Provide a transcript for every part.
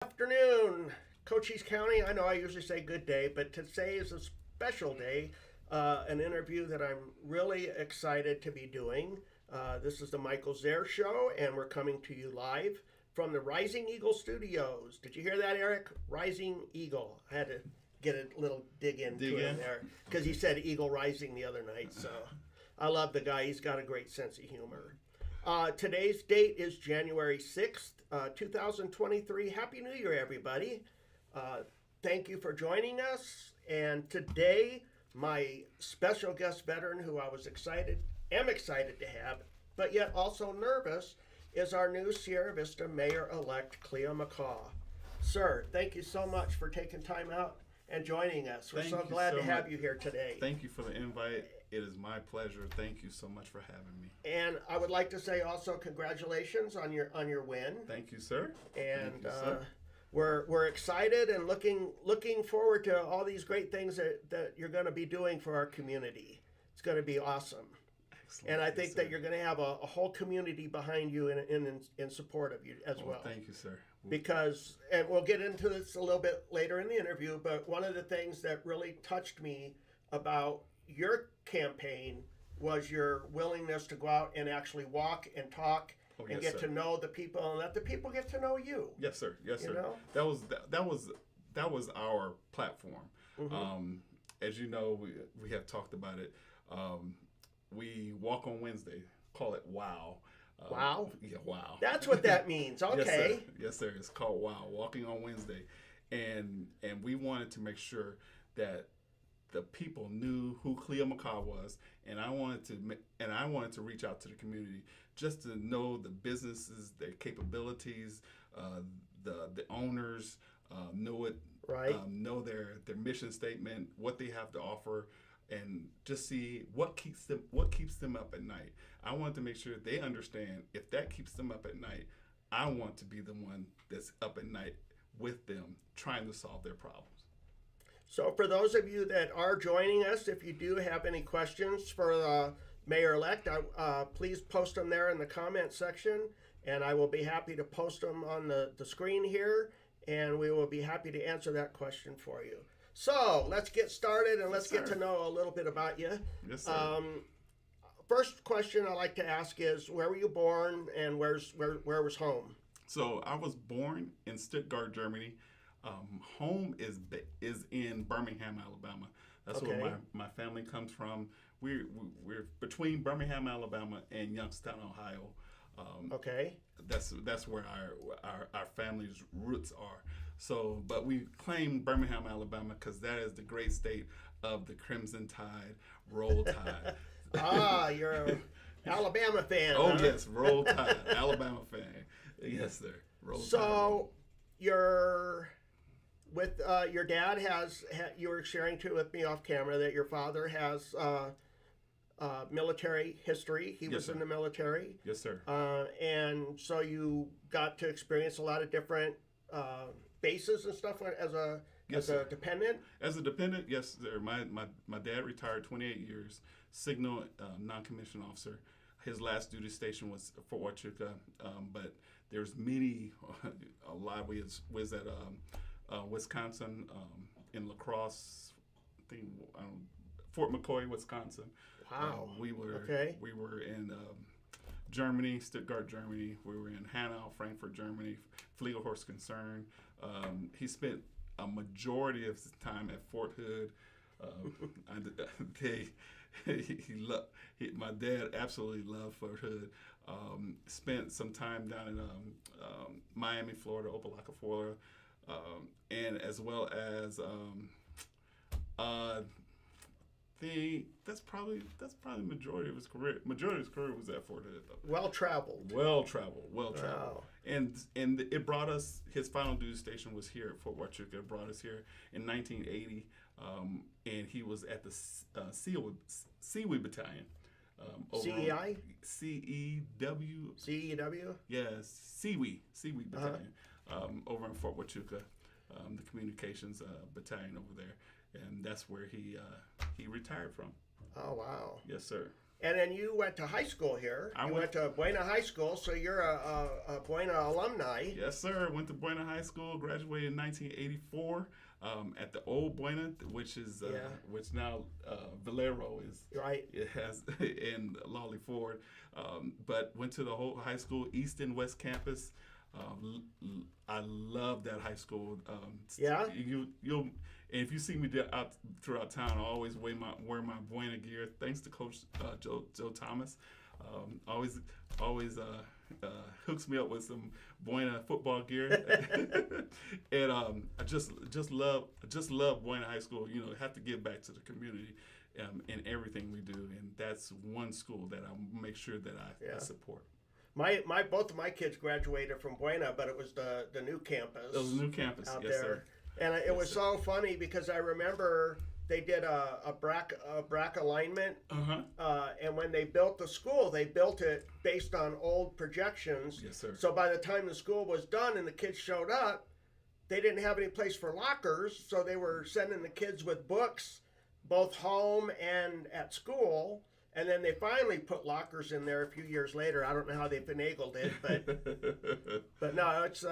Afternoon, Cochise County. I know I usually say good day, but today is a special day. An interview that I'm really excited to be doing. This is the Michael Zehr Show, and we're coming to you live from the Rising Eagle Studios. Did you hear that, Eric? Rising Eagle. I had to get a little dig into him there because he said Eagle Rising the other night. So I love the guy. He's got a great sense of humor. Today's date is January 6th, 2023. Happy New Year, everybody. Thank you for joining us. And today, my special guest veteran, who I am excited to have, but yet also nervous, is our new Sierra Vista Mayor-elect Cleo McCaw. Sir, thank you so much for taking time out and joining us. We're so glad to have you here today. Thank you for the invite. It is my pleasure. Thank you so much for having me. And I would like to say also congratulations on your win. Thank you, sir. And you, sir. We're excited and looking forward to all these great things that you're going to be doing for our community. It's going to be awesome. Excellent. And I think that you're going to have a whole community behind you in support of you as well. Thank you, sir. Because, and we'll get into this a little bit later in the interview, but one of the things that really touched me about your campaign was your willingness to go out and actually walk and talk and get to know the people and let the people get to know you. Yes, sir. Yes, sir. Know? That was our platform. Mm-hmm. As you know, we have talked about it. We walk on Wednesday. Call it WOW. Wow. Yeah, wow. That's what that means. Okay. Yes, sir. It's called WOW, Walking on Wednesday, and we wanted to make sure that the people knew who Cleo McCaw was, and I wanted to reach out to the community just to know the businesses, their capabilities, the owners, know it, right? Know their mission statement, what they have to offer, and just see what keeps them up at night. I want to make sure they understand if that keeps them up at night, I want to be the one that's up at night with them trying to solve their problems. So for those of you that are joining us, if you do have any questions for the mayor-elect, please post them there in the comment section, and I will be happy to post them on the screen here, and we will be happy to answer that question for you. So let's get started and let's get to know a little bit about you. Yes, sir. First question I like to ask is, where were you born and where was home? So I was born in Stuttgart, Germany. Home is in Birmingham, Alabama. That's where my family comes from. We're between Birmingham, Alabama, and Youngstown, Ohio. That's where our family's roots are. So, but we claim Birmingham, Alabama, because that is the great state of the Crimson Tide, Roll Tide. You're an Alabama fan. Oh, huh? yes, Roll Tide, Alabama fan. Yes, sir. Roll Tide. So, your dad you were sharing with me off camera that your father has military history. He was in the military. Yes, sir. And so you got to experience a lot of different bases and stuff as a dependent. As a dependent, yes, sir. My dad retired 28 years, signal non-commissioned officer. His last duty station was Fort Huachuca, but there's a lot. We was at Wisconsin, in La Crosse, I think Fort McCoy, Wisconsin. Wow. We were in Germany, Stuttgart, Germany. We were in Hanau, Frankfurt, Germany. Fliegerhorst Concern. He spent a majority of his time at Fort Hood. My dad absolutely loved Fort Hood. Spent some time down in Miami, Florida, Opelika, Florida, and as well as that's probably the majority of his career. Majority of his career was at Fort Hood, though. Well traveled. Wow. And it brought us. His final duty station was here at Fort Huachuca. It brought us here in 1980, and he was at the Seaweed Battalion. CEI? CEW. CEW? Yes, Seaweed Battalion, over in Fort Huachuca, the communications battalion over there, and that's where he retired from. Oh wow! Yes, sir. And then you went to high school here. You went to Buena High School, so you're a Buena alumni. Yes, sir. Went to Buena High School, graduated in 1984 at the old Buena, which is which now Valero is. Right. It has in Lawley Ford, but went to the whole high school, East and West Campus. I love that high school. You'll and if you see me out throughout town, I always wear my Buena gear. Thanks to Coach Joe Thomas, always hooks me up with some Buena football gear, and I just love Buena High School. You know, have to give back to the community in everything we do, and that's one school that I make sure that I support. Both of my kids graduated from Buena, but it was the new campus. It was the new campus out yes, there. Sir. And it was so funny because I remember they did a brack alignment, and when they built the school, they built it based on old projections. Yes, sir. So by the time the school was done and the kids showed up, they didn't have any place for lockers, so they were sending the kids with books, both home and at school. And then they finally put lockers in there a few years later. I don't know how they finagled it, but no, it's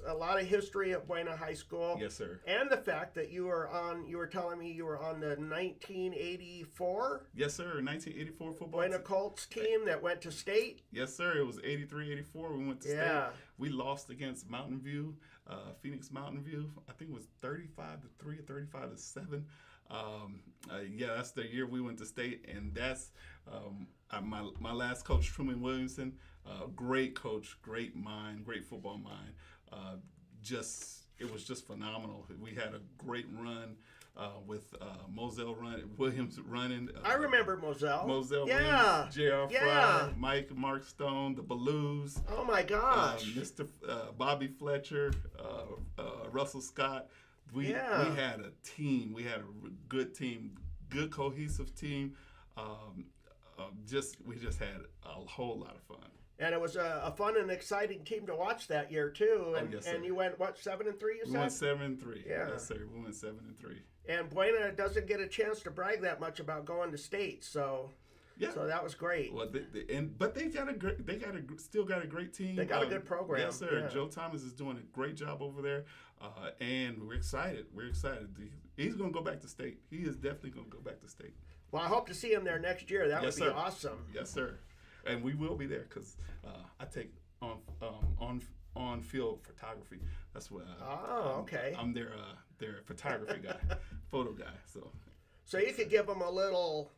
a lot of history at Buena High School. Yes, sir. And the fact that you were telling me you were on the 1984. Yes, sir. 1984 football. Buena Colts team that went to state. Yes, sir. It was 83-84. We went to state. We lost against Mountain View, Phoenix Mountain View. I think it was 35-3 or 35-7. That's the year we went to state, and that's my last coach, Truman Williamson. Great coach, great mind, great football mind. It was just phenomenal. We had a great run with Moselle Williams running. I remember Moselle. Williams, J.R. Fry, Mark Stone, the Blues. Oh my gosh. Mr. Bobby Fletcher, Russell Scott. We had a team. We had a good team, good cohesive team. We just had a whole lot of fun. And it was a fun and exciting team to watch that year too. And, yes, sir. And you went 7-3. You said? We went 7-3. Yeah. Yes, sir. We went 7-3. And Buena doesn't get a chance to brag that much about going to state, so so that was great. Well, but they still got a great team. They got a good program. Yes, sir. Yeah. Joe Thomas is doing a great job over there, and we're excited. He's going to go back to state. He is definitely going to go back to state. Well, I hope to see him there next year. That would be awesome. Yes, sir. And we will be there because I take on field photography. That's what. Okay. I'm their photography guy, photo guy. So you could give them a little,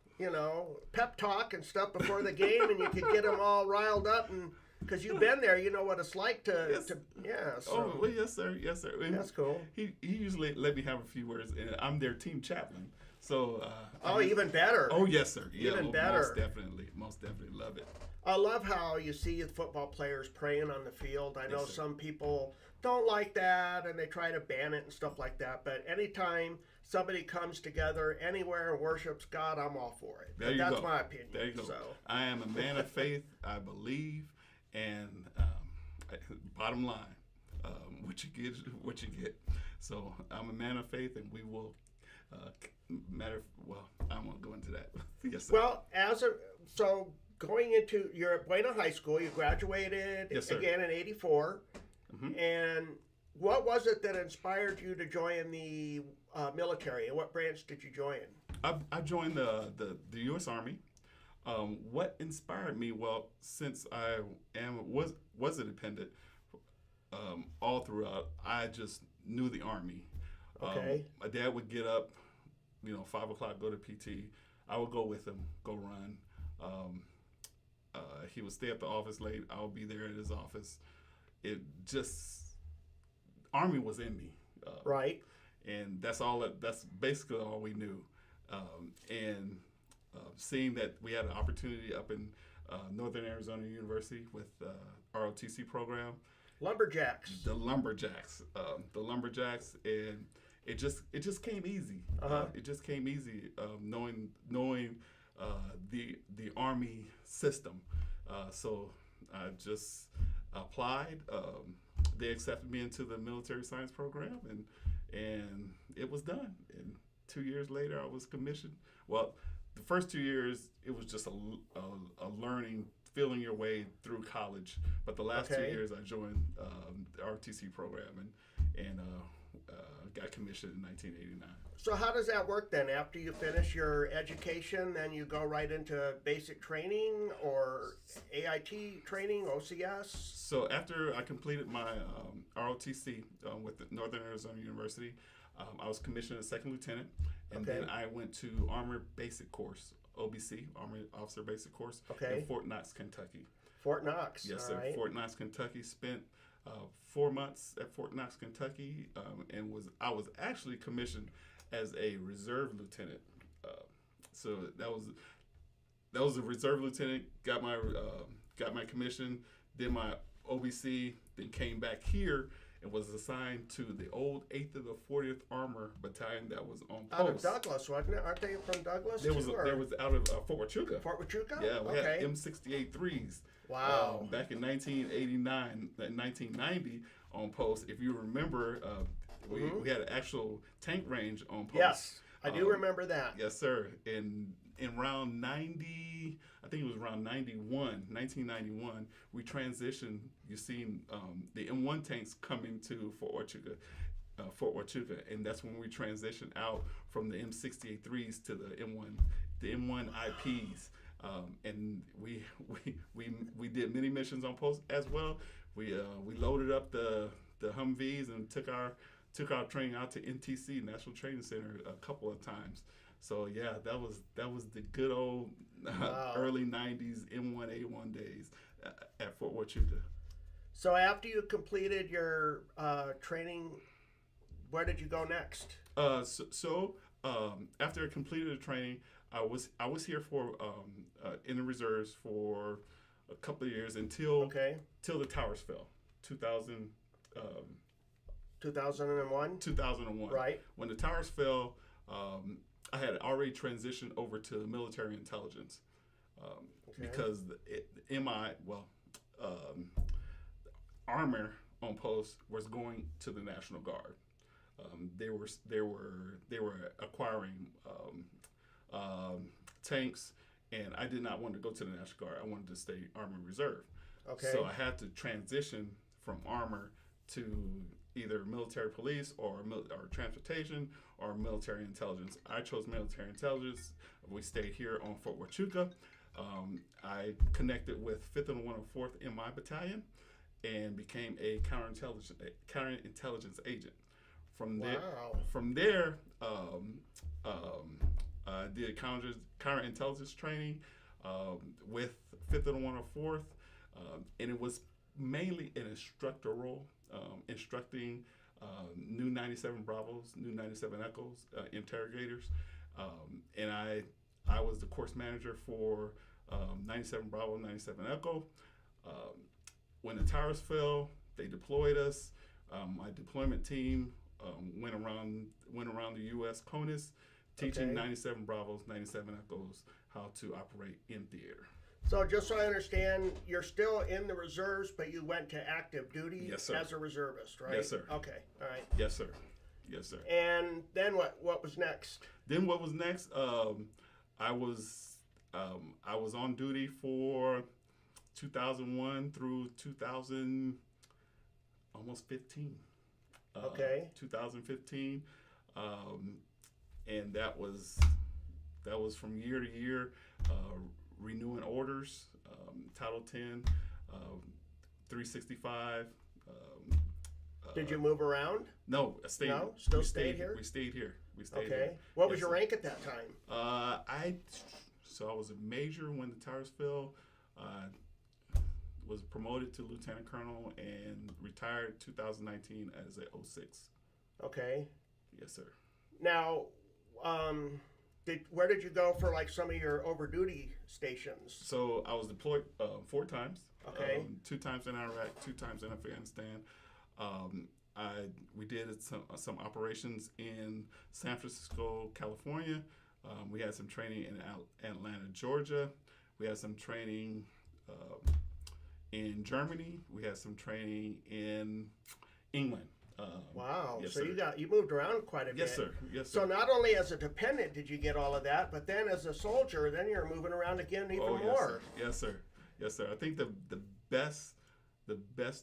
pep talk and stuff before the game, and you could get them all riled up, and because you've been there, you know what it's like to. So. Oh, well, yes, sir. Yes, sir. And that's cool. He usually let me have a few words, and I'm their team chaplain. So. Even better. Oh, yes, sir. Even better. Most definitely love it. I love how you see football players praying on the field. I know some people don't like that and they try to ban it and stuff like that. But anytime somebody comes together anywhere and worships God, I'm all for it. That's my opinion. There you go. So. I am a man of faith. I believe, and bottom line, what you get is what you get. So I'm a man of faith, and we will. I don't want to go into that. Yes, sir. Well, going into, you're at Buena High School, you graduated again in 84, and what was it that inspired you to join the military, and what branch did you join? I joined the U.S. Army. What inspired me? Well, since I was a dependent all throughout, I just knew the Army. Okay. My dad would get up, 5 o'clock, go to PT. I would go with him, go run. He would stay at the office late. I would be there at his office. Army was in me. Right. And that's basically all we knew. Seeing that we had an opportunity up in Northern Arizona University with ROTC program. Lumberjacks. The Lumberjacks, and it just came easy. It just came easy, knowing the Army system. So I just applied. They accepted me into the military science program, and it was done. And 2 years later, I was commissioned. Well, the first 2 years, it was just a learning, feeling your way through college. But the last 2 years, I joined the ROTC program and got commissioned in 1989. So how does that work then? After you finish your education, then you go right into basic training or AIT training, OCS? So after I completed my ROTC with the Northern Arizona University, I was commissioned as second lieutenant, and then I went to Armor Basic Course, OBC, Army Officer Basic Course, in Fort Knox, Kentucky. Fort Knox. Yes, all sir. right. Fort Knox, Kentucky. Spent 4 months at Fort Knox, Kentucky, and I was actually commissioned as a reserve lieutenant. So that was a reserve lieutenant. Got my commission. Did my OBC. Then came back here and was assigned to the old 8th of the 40th Armor Battalion that was on post. Out of Douglas, wasn't it? Aren't they from Douglas? There was out of Fort Huachuca. Fort Huachuca? Yeah, we okay. had M68 threes. Wow. Back in 1989, 1990 on post. If you remember, we had an actual tank range on post. Yes, I do remember that. Yes, sir. In round 90, I think it was around 1991, we transitioned. You've seen the M1 tanks coming to Fort Huachuca, and that's when we transitioned out from the M68 threes to the M1 IPs. And we did many missions on post as well. We loaded up the Humvees and took our training out to NTC, National Training Center, a couple of times. So yeah, that was the good old early '90s M1A1 days at Fort Huachuca. So after you completed your training, where did you go next? So after I completed the training, I was here for in the reserves for a couple of years until the towers fell. 2001. 2001. Right. When the towers fell, I had already transitioned over to military intelligence because Armor on post was going to the National Guard. They were acquiring tanks, and I did not want to go to the National Guard. I wanted to stay Army Reserve. Okay. So I had to transition from Armor to either military police or transportation or military intelligence. I chose military intelligence. We stayed here on Fort Huachuca. I connected with 5th and 104th MI Battalion and became a counterintelligence agent. From there, I did counterintelligence training with 5th and 104th, and it was mainly an instructor role, instructing new 97 Bravos, new 97 Echoes, interrogators, and I was the course manager for 97 Bravo, 97 Echo. When the towers fell, they deployed us. My deployment team went around the U.S. CONUS, teaching 97 Bravos, 97 Echoes how to operate in theater. So just so I understand, you're still in the reserves, but you went to active duty Yes, sir. as a reservist, right? Yes, sir. Okay, all right. Yes, sir. Yes, sir. And then what was next? Then what was next? I was on duty for 2001 through 2000, almost 15. 2015, and that was from year to year, renewing orders, Title 10, 365. Did you move around? No, I stayed. No, still stayed here. We stayed here. Okay. What was your rank at that time? I was a major when the towers fell. Was promoted to lieutenant colonel and retired 2019 as a 06. Okay. Yes, sir. Now, where did you go for like some of your over duty stations? So I was deployed 4 times. Okay. 2 times in Iraq, 2 times in Afghanistan. We did some operations in San Francisco, California. We had some training in Atlanta, Georgia. We had some training in Germany. We had some training in England. Wow. Yes, So sir. you moved around quite a Yes, bit. sir. Yes, So sir. not only as a dependent did you get all of that, but then as a soldier, then you're moving around again even Oh, yes, sir. more. Yes, sir. Yes, sir. I think the best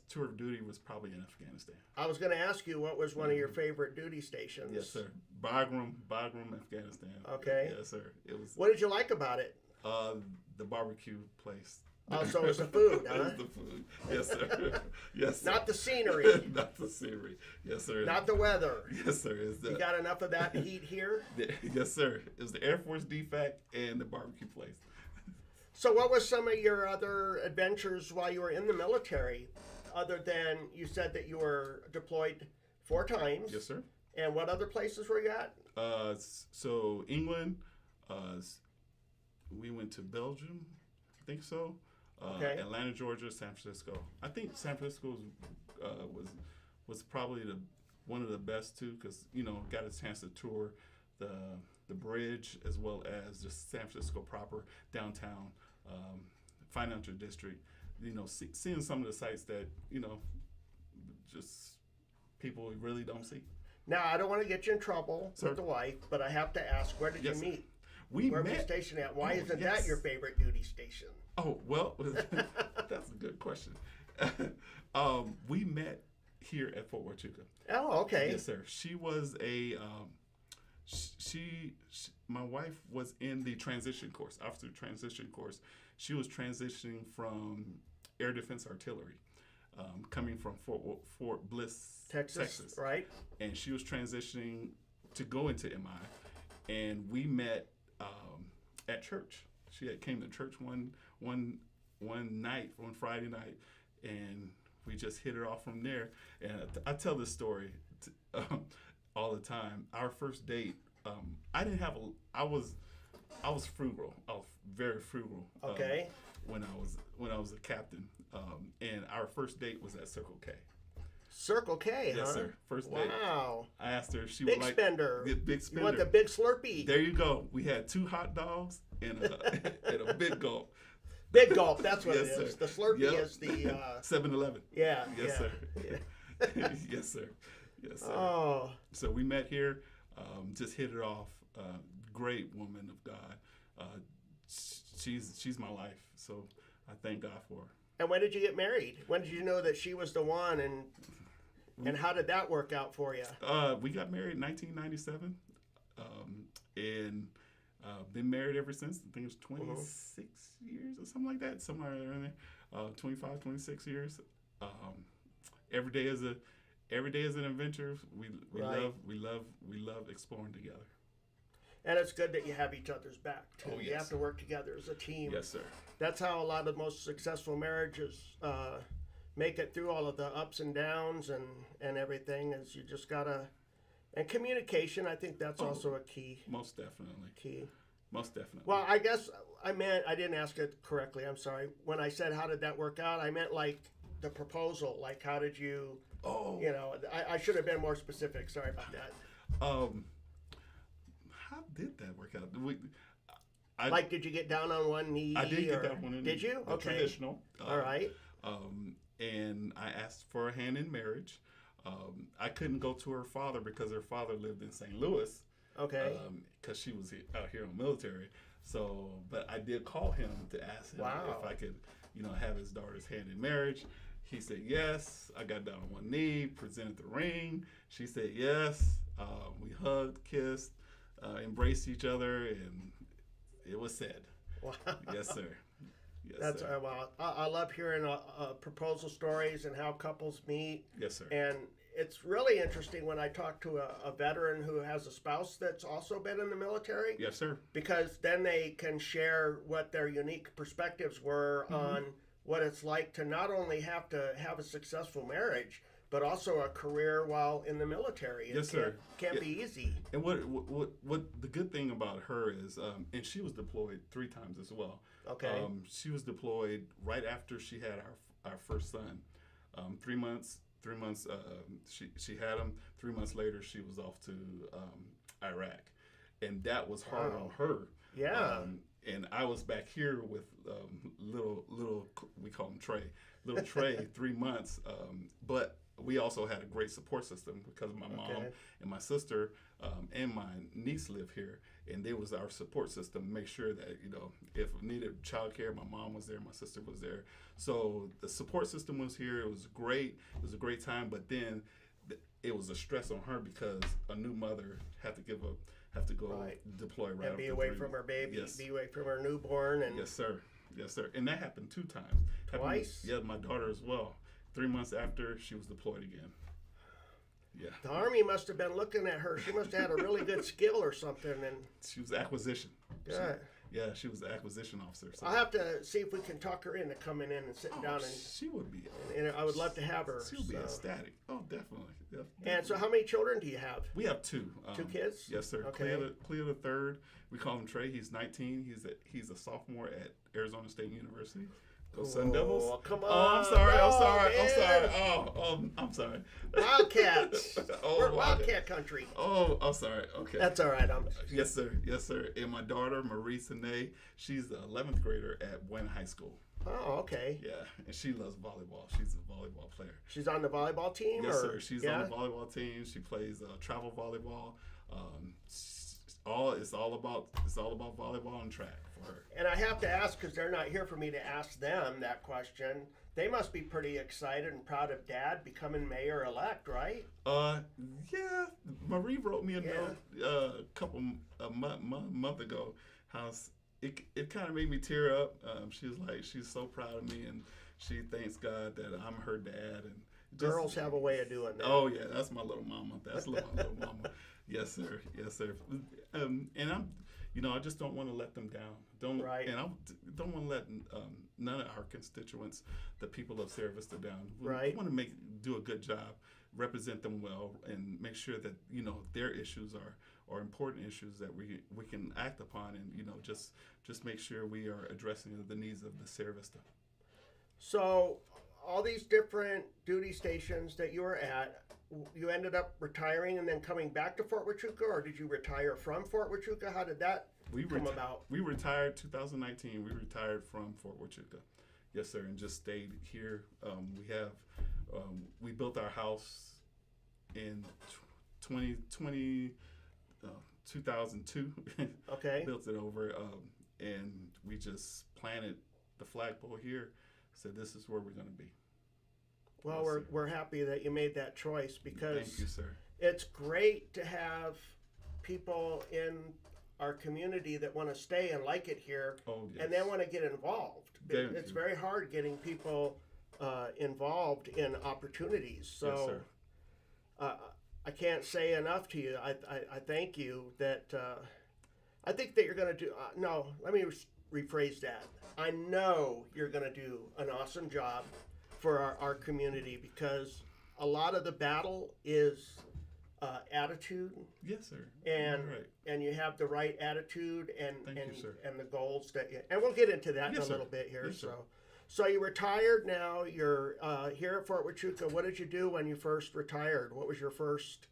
tour of duty was probably in Afghanistan. I was going to ask you what was one of your favorite duty stations. Yes, sir. Bagram, Afghanistan. Okay. Yes, sir. It was What did you like about it? the barbecue place. Oh, so it was the food, It huh? was the food. Yes, sir. Yes, sir. Not the scenery, Not the scenery. Yes, sir. not the weather. Yes, sir. It's You the, got enough of that heat here? yes, sir. It was the Air Force DFAC and the barbecue place. So what was some of your other adventures while you were in the military, other than you said that you were deployed 4 times? Yes, sir. And what other places were you at? So England, we went to Belgium, I think so. Okay. Atlanta, Georgia, San Francisco. I think San Francisco was probably one of the best too, because got a chance to tour the bridge as well as just San Francisco proper, downtown, financial district. Seeing some of the sites that just people really don't see. Now, I don't want to get you in trouble Sir. with the wife, but I have to ask, where did Yes, you sir. meet? We Where were you met. stationed at? Why Oh, isn't yes. that your favorite duty station? Oh well, that's a good question. We met here at Fort Huachuca. Oh, okay. Yes, sir. She was my wife was in the transition course, officer transition course. She was transitioning from air defense artillery, coming from Fort Bliss, Texas, right? and she was transitioning to go into MI, and we met at church. She had came to church one Friday night, and we just hit it off from there. And I tell this story all the time. Our first date, I was frugal. I was very frugal. Okay. When I was a captain, and our first date was at Circle K. Circle K, Yes, huh? sir. First date. Wow. I asked her if she Big would like spender. the big You spender. want the big Slurpee? There you go. We had 2 hot dogs and and a big gulp. Big gulp, that's what Yes, it is. sir. The Slurpee Yep. is the, 7-Eleven. yeah. Yes, yeah. sir. Yeah. Yes, sir. Yes, sir. Oh, So we met here, just hit it off. Great woman of God. She's my life. So I thank God for her. and when did you get married? When did you know that she was the one, and how did that work out for you? We got married in 1997, and been married ever since. I think it was 26 years or something like that, somewhere around there. 25, 26 years. Every day is an adventure. We Right. love exploring together. And it's good that you have each other's back too. Oh, You yes. have to work together as a team. Yes, sir. That's how a lot of most successful marriages make it through all of the ups and downs and everything. Is you just gotta, and communication. I think that's Oh. also a key. Most definitely. Most definitely. Well, I guess I didn't ask it correctly. I'm sorry. When I said how did that work out, I meant like the proposal. Like how did you? oh. I should have been more specific. Sorry about that. How did that work out? Like, did you get down on one knee? I did or, get that one. Did you? The Okay. Traditional. All right. And I asked for a hand in marriage. I couldn't go to her father because her father lived in St. Louis. Okay. Because she was out here in the military. So, but I did call him to ask him Wow. if I could, have his daughter's hand in marriage. He said yes. I got down on one knee, presented the ring. She said yes. We hugged, kissed, embraced each other, and it was said. Wow. Yes, sir. Yes, That's sir. well. I love hearing proposal stories and how couples meet. Yes, sir. And it's really interesting when I talk to a veteran who has a spouse that's also been in the military, Yes, sir. because then they can share what their unique perspectives were on what it's like to not only have to have a successful marriage, but also a career while in the military. It Yes, sir. Can't be easy. And what the good thing about her is, and she was deployed 3 times as well. Okay. She was deployed right after she had our first son. 3 months. She had him. 3 months later, she was off to Iraq, and that was hard Wow. on her. Yeah. And I was back here with little we call him Trey, little Trey, 3 months. But we also had a great support system because my mom and my sister and my niece live here, and they was our support system to make sure that, you know, if needed childcare, my mom was there, my sister was there. So the support system was here. It was great. It was a great time. But then it was a stress on her because a new mother had to go deploy right and be after away 3 from her baby, Yes. be away from her newborn, and Yes, sir. Yes, sir. And that happened 2 times. Twice? Yeah, my daughter as well. 3 months after, she was deployed again. Yeah. the Army must have been looking at her. She must have had a really good skill or something. And She was acquisition. good. She was the acquisition officer. So. I'll have to see if we can talk her into coming in and sitting down, She would be. and I would love to have her. She would be so. ecstatic. Oh, definitely. And so, how many children do you have? We have 2. 2 kids? Yes, sir. Okay. Cleo the third. We call him Trey. He's 19. He's a sophomore at Arizona State University. Go Sun Devils. Oh, come on. Oh, I'm sorry. No, I'm sorry. I'm man. sorry. I'm sorry. Wildcats. Oh, We're Wildcat country. Oh, I'm sorry. Okay. That's all right. Yes, sir. Yes, sir. And my daughter, Marie Sine, she's the 11th grader at Buena High School. Oh, okay. Yeah, and she loves volleyball. She's a volleyball player. She's on the volleyball team? Yes, or? sir. She's on the volleyball team. She plays travel volleyball. It's all about volleyball and track for her. And I have to ask, because they're not here for me to ask them that question. They must be pretty excited and proud of Dad becoming mayor-elect, right? Yeah. Marie wrote me a note a month ago. How it kind of made me tear up. She was like, she's so proud of me, and she thanks God that I'm her dad. And Girls have a way of doing that. Oh yeah, that's my little mama. That's my little mama. Yes, sir. Yes, sir. And I'm, I just don't want to let them down. And I don't want to let none of our constituents, the people of Sierra Vista, down. We want to do a good job, represent them well, and make sure that their issues are important issues that we can act upon, and just make sure we are addressing the needs of the Sierra Vista. So, all these different duty stations that you were at, you ended up retiring and then coming back to Fort Huachuca, or did you retire from Fort Huachuca? How did that come about? We retired 2019. We retired from Fort Huachuca. Yes, sir, and just stayed here. We built our house in 2002. Okay. Built it over, and we just planted the flagpole here. Said this is where we're going to be. Well, we're happy that you made that choice, because thank you, sir. It's great to have people in our community that want to stay and like it here, and then want to get involved. It's very hard getting people involved in opportunities. So yes, sir. I can't say enough to you. I thank you that I think that you're going to do. No, let me rephrase that. I know you're going to do an awesome job for our community, because a lot of the battle is attitude. Yes, sir. And you have the right attitude and sir. And the goals and we'll get into that in a little bit here. Yes, so you retired now. You're here at Fort Huachuca. What did you do when you first retired? What was your first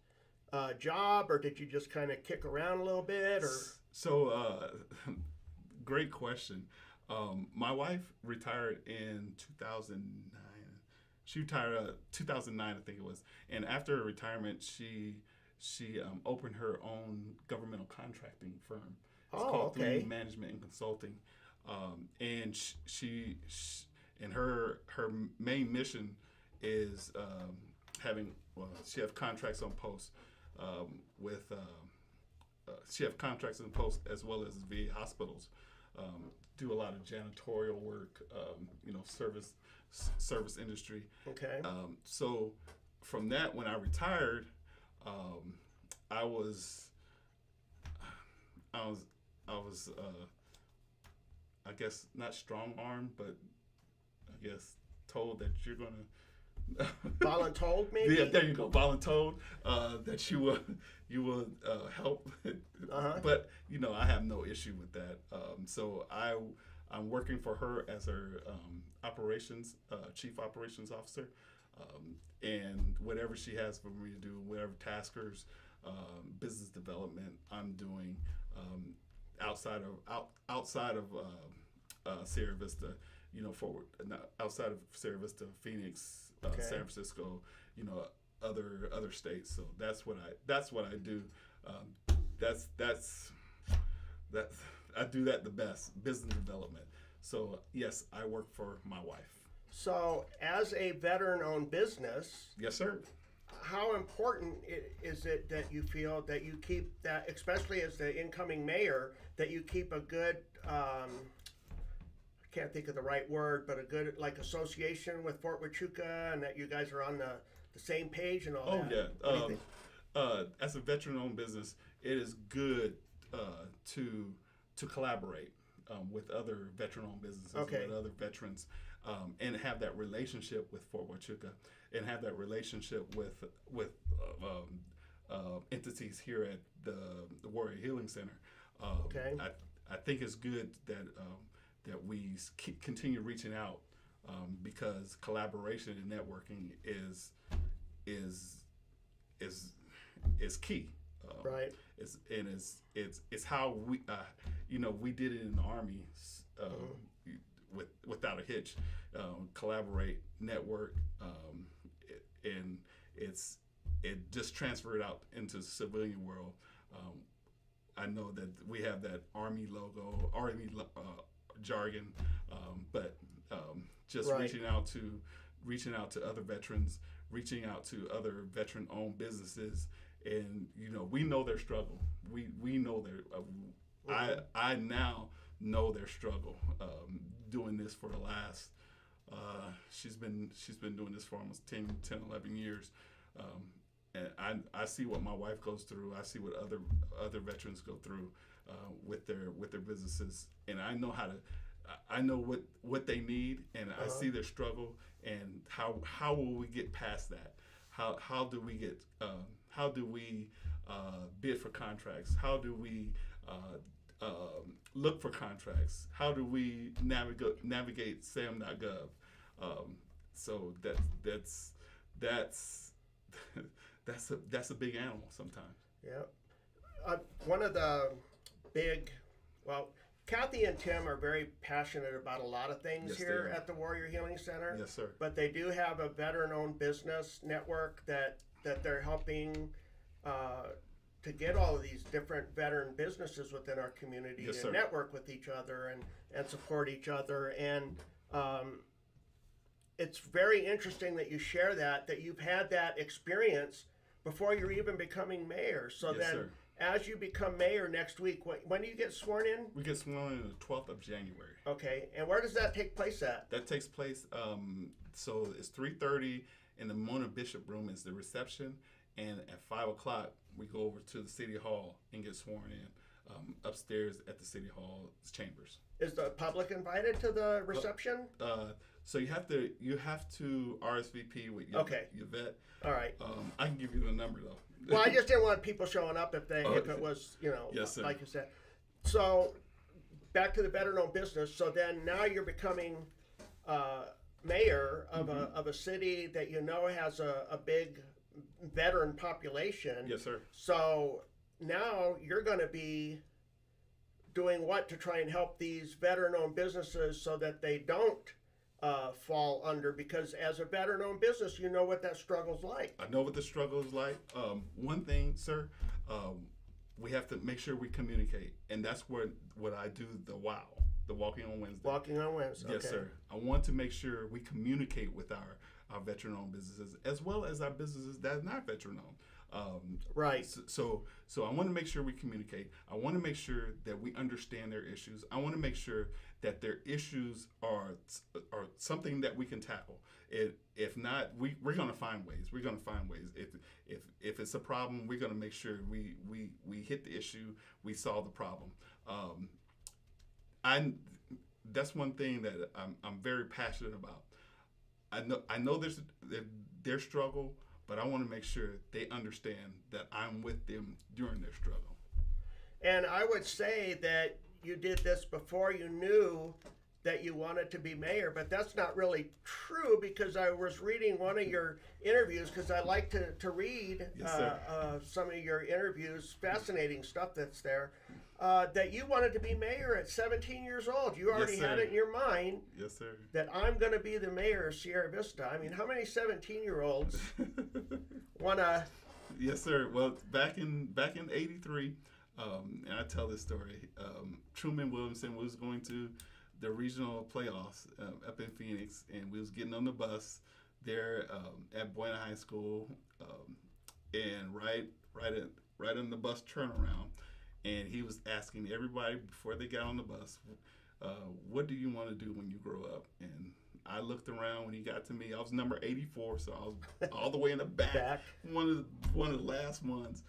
job, or did you just kind of kick around a little bit? Or so, great question. My wife retired in 2009. She retired 2009, I think it was. And after her retirement, she opened her own governmental contracting firm. It's called 3D Management and Consulting. And she her main mission is she has contracts on post she have contracts on post as well as VA hospitals. Do a lot of janitorial work, service industry. Okay. So from that, when I retired, I was I guess not strong armed, but I guess told that you're gonna voluntold, maybe. Yeah, there you go. Voluntold that you will help. But I have no issue with that. So I'm working for her as her chief operations officer, and whatever she has for me to do, whatever taskers, business development I'm doing, outside of Sierra Vista, outside of Sierra Vista, Phoenix, San Francisco, other states. So that's what I do. That's I do that the best, business development. So yes, I work for my wife. So, as a veteran-owned business, Yes, sir. how important is it that you feel that you keep that, especially as the incoming mayor, that you keep a good, I can't think of the right word, but a good like association with Fort Huachuca, and that you guys are on the same page and all Oh that? yeah. What do you think? As a veteran-owned business, it is good to collaborate with other veteran-owned businesses, Okay. with other veterans, and have that relationship with Fort Huachuca, and have that relationship with entities here at the Warrior Healing Center. Okay. I think it's good that we continue reaching out, because collaboration and networking is key. Right. It's how we did it in the Army, without a hitch. Collaborate, network, and it just transferred out into the civilian world. I know that we have that Army logo, Army jargon, but just Right. reaching out to other veterans, reaching out to other veteran-owned businesses, and we know their struggle. We know their. I now know their struggle. Doing this for the last. She's been doing this for almost 10, 11 years. And I see what my wife goes through. I see what other veterans go through with their businesses, and I know I know what they need, and I see their struggle, and how will we get past that? How do we get bid for contracts? How do we look for contracts? How do we navigate SAM.gov? So that's a big animal sometimes. Yeah. One of the Kathy and Tim are very passionate about a lot of things Yes, they here are. at the Warrior Healing Center. Yes, sir. But they do have a veteran-owned business network that they're helping to get all of these different veteran businesses within our community Yes, to sir. network with each other and support each other. And it's very interesting that you share that you've had that experience before you're even becoming mayor. So Yes, then, sir. as you become mayor next week, when do you get sworn in? We get sworn in on the 12th of January. Okay, and where does that take place at? That takes place. So it's 3:30 in the Mona Bishop Room is the reception, and at 5:00 we go over to the City Hall and get sworn in upstairs at the City Hall chambers. Is the public invited to the reception? So you have to RSVP with your vet. All right. I can give you the number though. Well, I just didn't want people showing up if Okay. it was, Yes, sir. like you said. So, back to the veteran-owned business. So then now you're becoming mayor of a city that has a big veteran population. Yes, sir. So now you're going to be doing what to try and help these veteran-owned businesses so that they don't fall under, because as a veteran-owned business, you know what that struggle's like. I know what the struggle is like. One thing, sir, we have to make sure we communicate, and that's what I do. The Walking on Wednesday. Walking on Wednesday. Yes, Okay. sir. I want to make sure we communicate with our veteran-owned businesses as well as our businesses that are not veteran-owned. Right. So I want to make sure we communicate. I want to make sure that we understand their issues. I want to make sure that their issues are something that we can tackle. If not, we're going to find ways. We're going to find ways. If it's a problem, we're going to make sure we hit the issue. We solve the problem. That's one thing that I'm very passionate about. I know there's their struggle, but I want to make sure they understand that I'm with them during their struggle. And I would say that you did this before you knew that you wanted to be mayor, but that's not really true, because I was reading one of your interviews, because I like to read Yes, sir. some of your interviews, fascinating stuff that's there. that you wanted to be mayor at 17 years old. You already had sir. it in your mind Yes, sir. that I'm going to be the mayor of Sierra Vista. I mean, how many 17-year-olds want to? Yes, sir. Well, back in '83, and I tell this story. Truman Williamson was going to the regional playoffs up in Phoenix, and we was getting on the bus there at Buena High School, and right in the bus turnaround, and he was asking everybody before they got on the bus, what do you want to do when you grow up? And I looked around when he got to me. I was number 84, so I was all the way in the back, one of the last ones.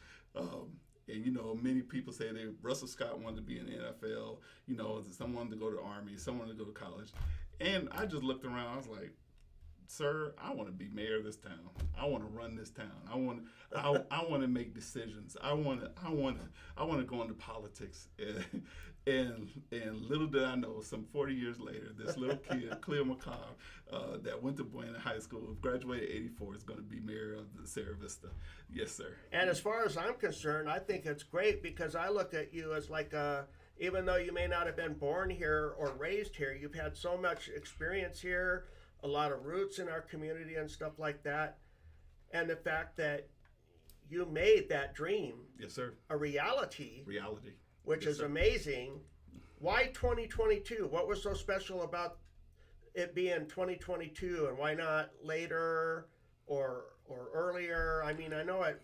And many people say Russell Scott wanted to be in the NFL. Some wanted to go to the Army, some wanted to go to college, and I just looked around. I was like, sir, I want to be mayor of this town. I want to run this town. I want to make decisions. I want to go into politics. And little did I know, some 40 years later, this little kid, Cleo McCobb, that went to Buena High School, graduated '84, is going to be mayor of the Sierra Vista. Yes, sir. And as far as I'm concerned, I think it's great because I look at you as like even though you may not have been born here or raised here, you've had so much experience here, a lot of roots in our community and stuff like that. And the fact that you made that dream, yes, sir, a reality, which yes, is sir. Amazing. Why 2022? What was so special about it being 2022, and why not later or earlier? I mean, I know it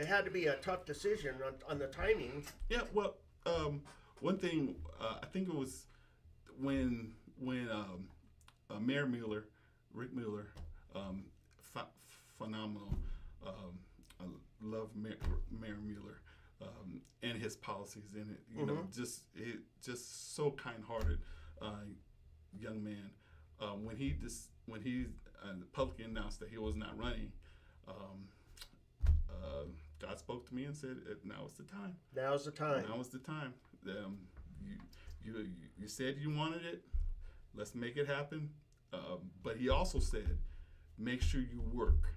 had to be a tough decision on the timing. Yeah, well, one thing, I think it was when Mayor Mueller, Rick Mueller, phenomenal. I love Mayor Mueller and his policies in it. Just so kind-hearted young man. When he publicly announced that he was not running, God spoke to me and said, "Now is the time. Now's the time. Now is the time. You said you wanted it. Let's make it happen." But he also said, "Make sure you work,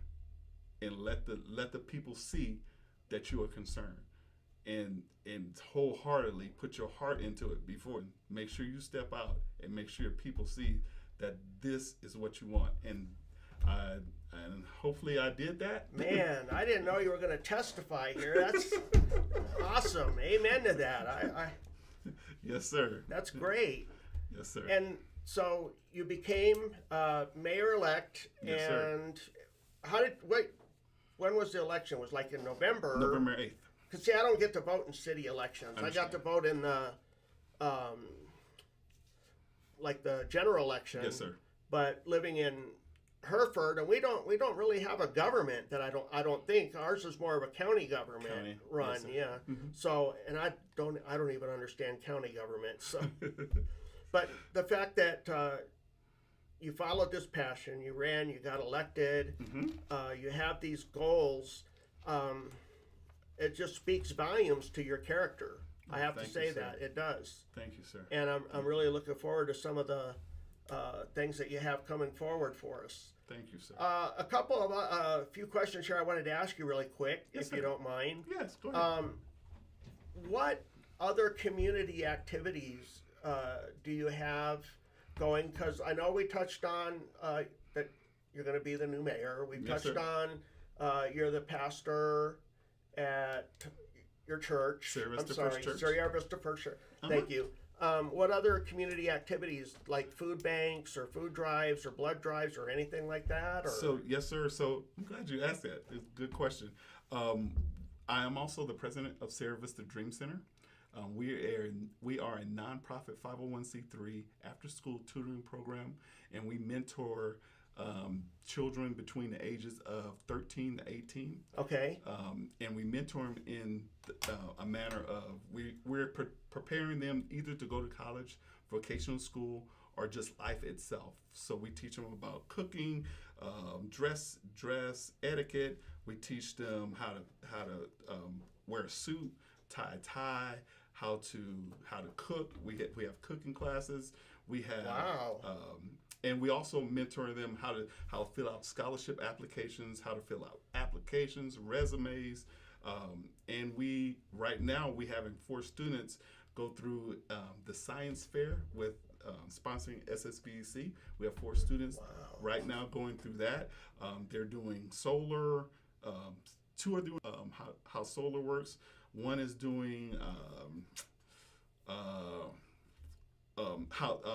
and let the people see that you are concerned, and wholeheartedly put your heart into it before. Make sure you step out and make sure people see that this is what you want." And hopefully I did that. Man, I didn't know you were going to testify here. That's awesome. Amen to that. I Yes, sir. That's great. Yes, sir. And so you became mayor-elect, Yes, and when was the election? It was like in November. November 8th. Because see, I don't get to vote in city elections. I got to vote in the like the general election. Yes, sir. But living in Hereford, and we don't really have a government that I don't think ours is more of a county government run. Yes, yeah. Mm-hmm. So, and I don't even understand county government. So, but the fact that you followed this passion, you ran, you got elected, Mm-hmm. you have these goals. It just speaks volumes to your character. I have to say that it does. Thank you, sir. And I'm really looking forward to some of the things that you have coming forward for us. Thank you, sir. A couple of a few questions here I wanted to ask you really quick, Yes, if sir. you don't mind. Yes, go ahead. What other community activities do you have going? Because I know we touched on that you're going to be the new mayor. We Yes, touched sir. on you're the pastor at your church. Sierra Vista I'm sorry, First Church. Sierra Vista First Church. Thank you. What other community activities, like food banks or food drives or blood drives or anything like that? Or? So, yes, sir. So, I'm glad you asked that. It's a good question. I am also the president of Sierra Vista Dream Center. We are a nonprofit 501c3 after-school tutoring program, and we mentor children between the ages of 13 to 18. Okay. And we mentor them in a manner of we're preparing them either to go to college, vocational school, or just life itself. So we teach them about cooking, dress etiquette. We teach them how to wear a suit, tie, how to cook. We have cooking classes. We have Wow. and we also mentor them how to fill out scholarship applications, how to fill out applications, resumes, and right now we having 4 students go through the science fair with sponsoring SSBC. We have 4 students right now going through that. They're doing solar. 2 are doing how solar works. One is doing how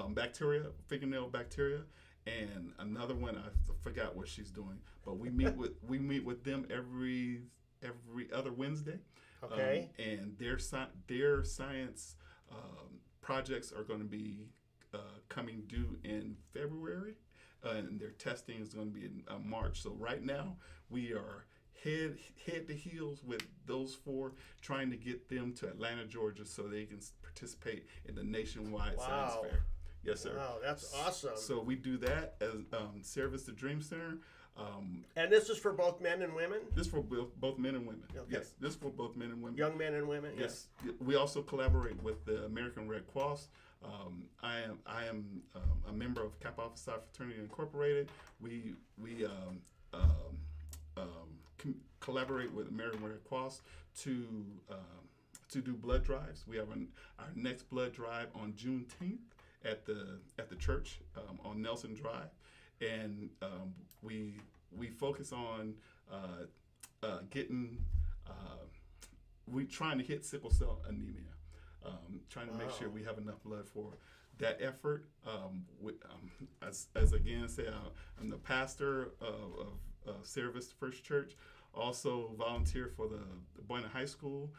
bacteria, fingernail bacteria, and another one I forgot what she's doing. But we meet with them every other Wednesday. Okay. And their science projects are going to be coming due in February, and their testing is going to be in March. So right now we are head to heels with those 4, trying to get them to Atlanta, Georgia, so they can participate in the nationwide science fair. Yes, sir. Wow, that's awesome. So we do that as Service to Dream Center. And this is for both men and women? This for both men and women. Okay. Yes, this for both men and women. Young men and women? Yes. We also collaborate with the American Red Cross. I am a member of Kappa Alpha Psi Fraternity Incorporated. We collaborate with American Red Cross to do blood drives. We have our next blood drive on Juneteenth at the church on Nelson Drive, and we focus on getting we trying to hit sickle cell anemia, trying to make sure we have enough blood for that effort. As again say, I'm the pastor of Service First Church. Also volunteer for the Buena High School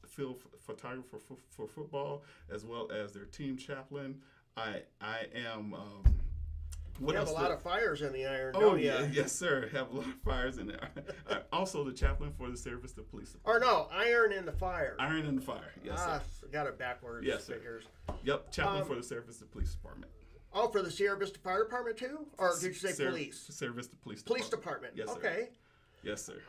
field photographer for football, as well as their team chaplain. I am. You have a lot of fires in the iron, Oh, don't you? yeah, yes, sir. Have a lot of fires in there. Also, the chaplain for the Service to Police Or Department. no, iron in the fire. Iron in the fire. Yes, sir. Got it backwards. Yes, sir. Figures. Yep, chaplain for the Service to Police Department. Oh, for the Sierra Vista Fire Department too? Or did you say police? Service to Police Department. Police Department. Yes, sir. Okay. Yes, sir.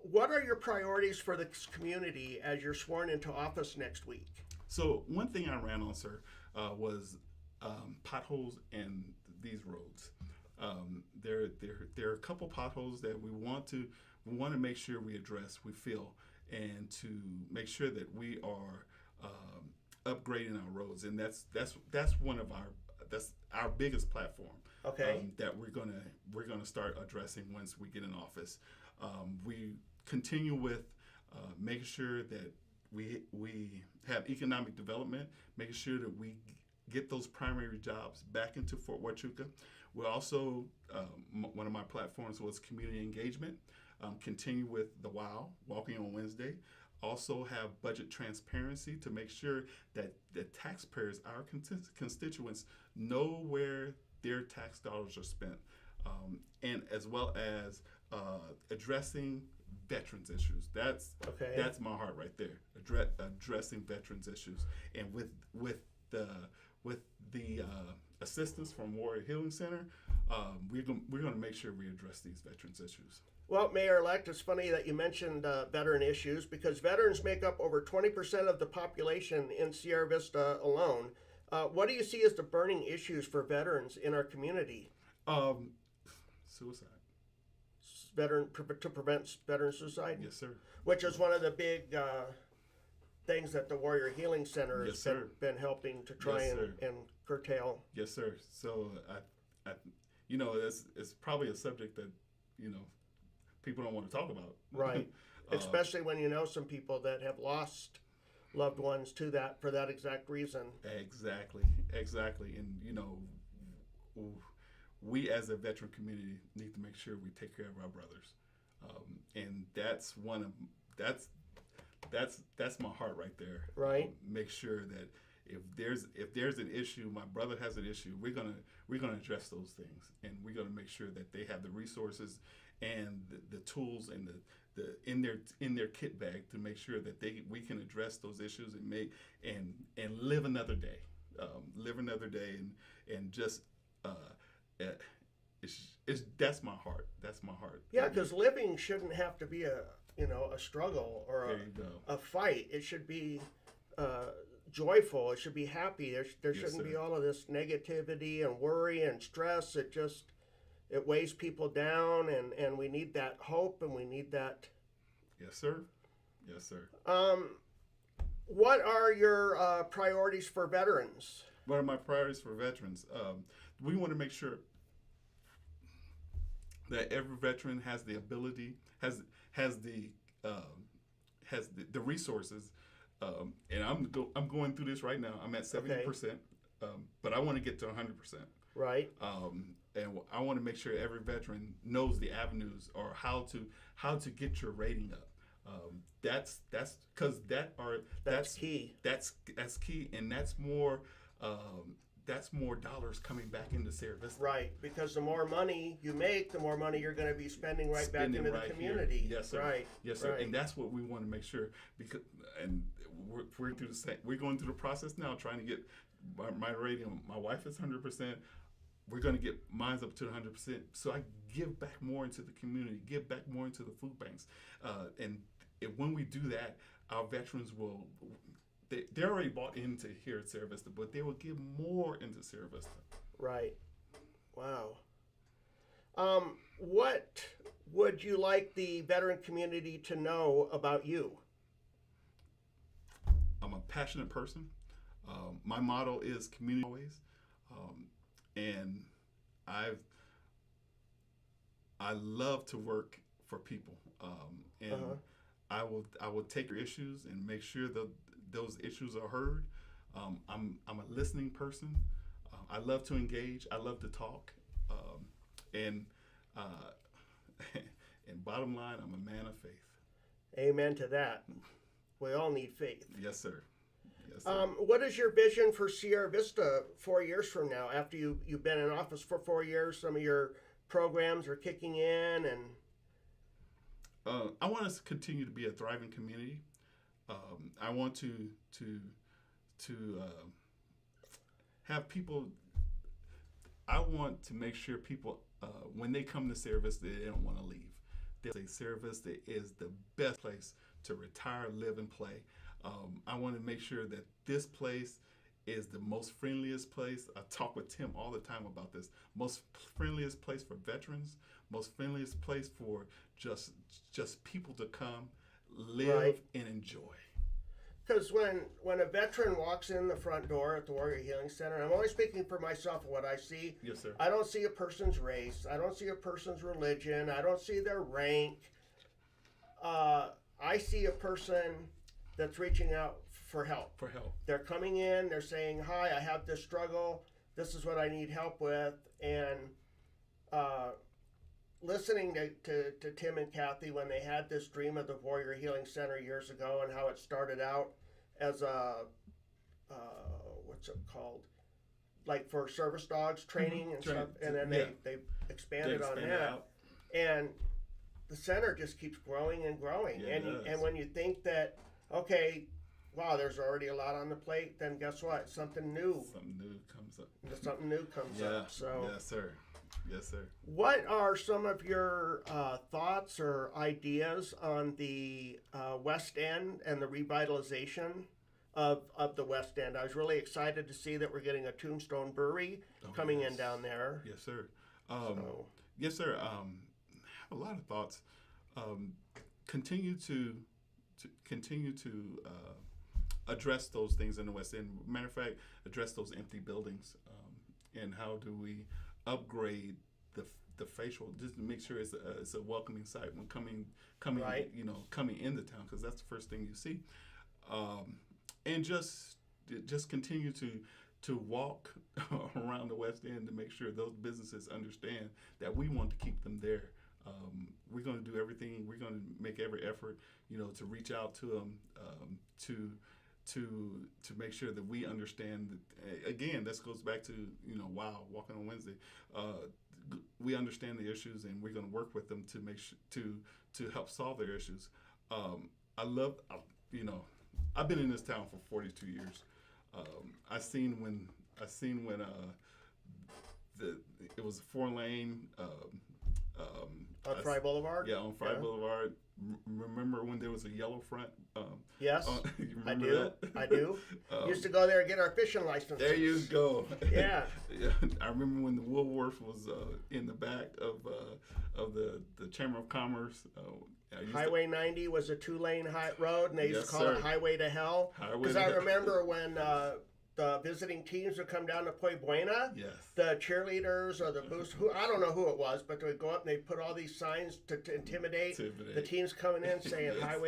What are your priorities for the community as you're sworn into office next week? So one thing I ran on, sir, was potholes in these roads. There are a couple potholes that we want to make sure we address, we fill, and to make sure that we are upgrading our roads, and that's our biggest platform. Okay. That we're gonna start addressing once we get in office. We continue with making sure that we have economic development, making sure that we get those primary jobs back into Fort Huachuca. We also, one of my platforms was community engagement. Continue with the WOW, Walking on Wednesday. Also have budget transparency to make sure that the taxpayers, our constituents, know where their tax dollars are spent. And as well as addressing veterans issues. That's my heart right there. Addressing veterans issues, and with the assistance from Warrior Healing Center, we're going to make sure we address these veterans issues. Well, Mayor-elect, it's funny that you mentioned veteran issues because veterans make up over 20% of the population in Sierra Vista alone. What do you see as the burning issues for veterans in our community? Suicide. To prevent veteran suicide? Yes, sir. Which is one of the big things that the Warrior Healing Center has been helping to try and curtail. Yes, sir. So, I it's probably a subject that, people don't want to talk about. Right. Especially when you know some people that have lost loved ones to that for that exact reason. Exactly. And, we as a veteran community need to make sure we take care of our brothers. And that's that's my heart right there. Right. Make sure that if there's an issue, my brother has an issue, we're gonna address those things, and we're gonna make sure that they have the resources and the tools and the in their kit bag to make sure that we can address those issues and live another day, and just that's my heart. That's my heart. Yeah, because living shouldn't have to be a struggle or a fight. It should be joyful. It should be happy. There shouldn't be all of this negativity and worry and stress. It weighs people down, and we need that hope, and we need that. Yes, sir. Yes, sir. What are your priorities for veterans? What are my priorities for veterans? We want to make sure that every veteran has the ability, has the the resources. And I'm going through this right now. I'm at 70%, but I want to get to 100%. Right. And I want to make sure every veteran knows the avenues or how to get your rating up. That's because that's key. That's key, and that's more dollars coming back into Sierra Vista. Right, because the more money you make, the more money you're going to be spending back into the community. Here. Yes, sir. Right. Yes, sir. Right. And that's what we want to make sure, because and we're through the same. We're going through the process now, trying to get my rating. My wife is 100%. We're going to get mine up to 100%. So I give back more into the community, give back more into the food banks, and when we do that, our veterans will. They're already bought into here at Sierra Vista, but they will give more into Sierra Vista. Right. Wow. What would you like the veteran community to know about you? I'm a passionate person. My motto is community always, and I love to work for people, and I will take your issues and make sure that those issues are heard. I'm a listening person. I love to engage. I love to talk, and and bottom line, I'm a man of faith. Amen to that. We all need faith. Yes, sir. Yes, sir. What is your vision for Sierra Vista 4 years from now? After you've been in office for 4 years, some of your programs are kicking in, and I want us to continue to be a thriving community. I want to have people. I want to make sure people, when they come to Sierra Vista, they don't want to leave. They say Sierra Vista is the best place to retire, live, and play. I want to make sure that this place is the most friendliest place. I talk with Tim all the time about this. Most friendliest place for veterans. Most friendliest place for just people to come, live, and enjoy. Because when a veteran walks in the front door at the Warrior Healing Center, I'm only speaking for myself and what I see. Yes, sir. I don't see a person's race. I don't see a person's religion. I don't see their rank. I see a person that's reaching out for help. For help. They're coming in. They're saying, "Hi, I have this struggle. This is what I need help with." And listening to Tim and Kathy when they had this dream of the Warrior Healing Center years ago, and how it started out as a what's it called, like for service dogs training and stuff, and then they expanded on that, out. And the center just keeps growing and growing. Yeah, and when you think that, okay, wow, there's already a lot on the plate, then guess what? Something new comes up. Something new comes up. So yes, sir. Yes, sir. What are some of your thoughts or ideas on the West End and the revitalization of the West End? I was really excited to see that we're getting a Tombstone Brewery coming in down there. Yes, sir. Yes, sir. I have a lot of thoughts. Continue to address those things in the West End. Matter of fact, address those empty buildings, and how do we upgrade the facial, just to make sure it's a welcoming sight when coming right. Coming into town, because that's the first thing you see, and just continue to walk around the West End to make sure those businesses understand that we want to keep them there. We're going to do everything. We're going to make every effort, to reach out to them, to make sure that we understand that. Again, this goes back to walking on Wednesday. We understand the issues, and we're going to work with them to make sure to help solve their issues. I've been in this town for 42 years. I seen when it was a 4-lane. On Fry Boulevard? Yeah, on Fry Boulevard. Remember when there was a yellow front? Yes, You I remember do. that? I do. Used to go there and get our fishing license. There you go. Yeah. Yeah, I remember when the Woolworth was in the back of the Chamber of Commerce. I used to- Highway 90 was a 2-lane road, and they used Yes, to call sir. it Highway to Hell. Highway Because to I Hell. remember when the visiting teams would come down to Point Buena, Yes. the cheerleaders or the boost, who I don't know who it was, but they would go up and they put all these signs to intimidate the Intimidate. teams coming in saying Yes. Highway